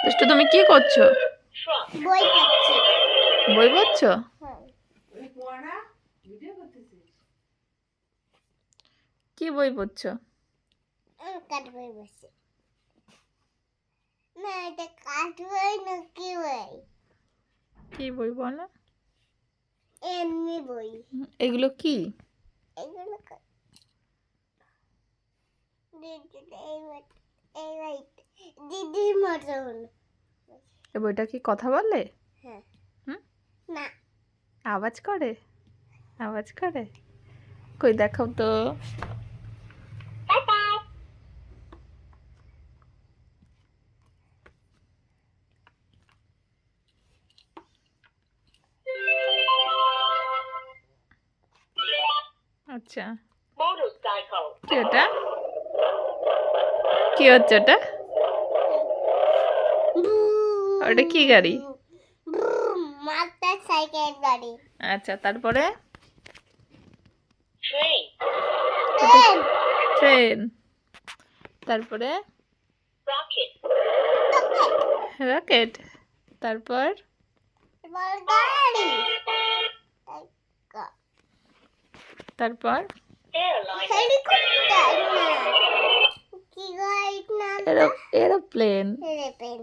দুষ্টু তুমি কি করছো? বই পড়ছি। বই পড়ছো? কি বই পড়ছো? কাঠ বই বসে না, এটা কাঠ বই না, কি বই? কি বই বলো? এমনি বই। এগুলো কি? এগুলো দিদির মতন। এই বইটা কি কথা বলে? হ্যাঁ। হুম? না। আওয়াজ করে? আওয়াজ করে? কই দেখাও তো। আচ্ছা, কি ওটা? কি হচ্ছে ওটা? ওটা কি গাড়ি? মোটর সাইকেল গাড়ি। আচ্ছা, তারপরে? ট্রেন। ট্রেন। তারপরে? রকেট। তারপর? গাড়ি। তারপর? হেলিকপ্টার না, কি গাড়ির নামটা? এরোপ্লেন। এরোপ্লেন।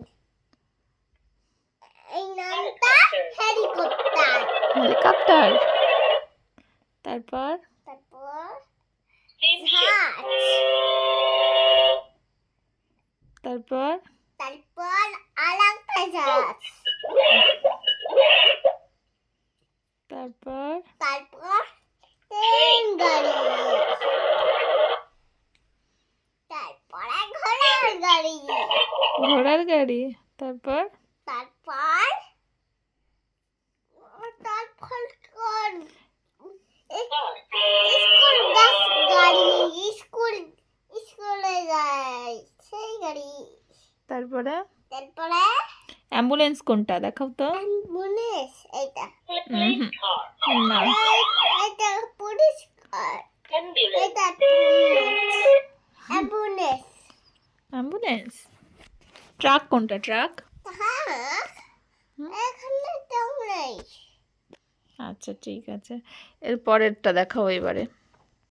এই নামটা হেলিকপ্টার। হেলিকপ্টার। তারপর? তারপর জাহাজ। তারপর? তারপর আরেকটা জাহাজ। তারপর? তারপর ট্রেন গাড়ি। তারপরে ঘোড়ার গাড়ি। ঘোড়ার গাড়ি। তারপর? তারপর তারপর স্কুল বাস গাড়ি। স্কুলে যায় সেই গাড়ি। তারপরে? তারপরে অ্যাম্বুলেন্স কোনটা দেখাও তো? অ্যাম্বুলেন্স। এইটা না। এটা পুলিশ কার। এটা অ্যাম্বুলেন্স। অ্যাম্বুলেন্স। ট্রাক কোনটা? ট্রাক। হ্যাঁ, এখানে তো নেই। আচ্ছা, ঠিক আছে, এর পরেরটা দেখাও এবারে।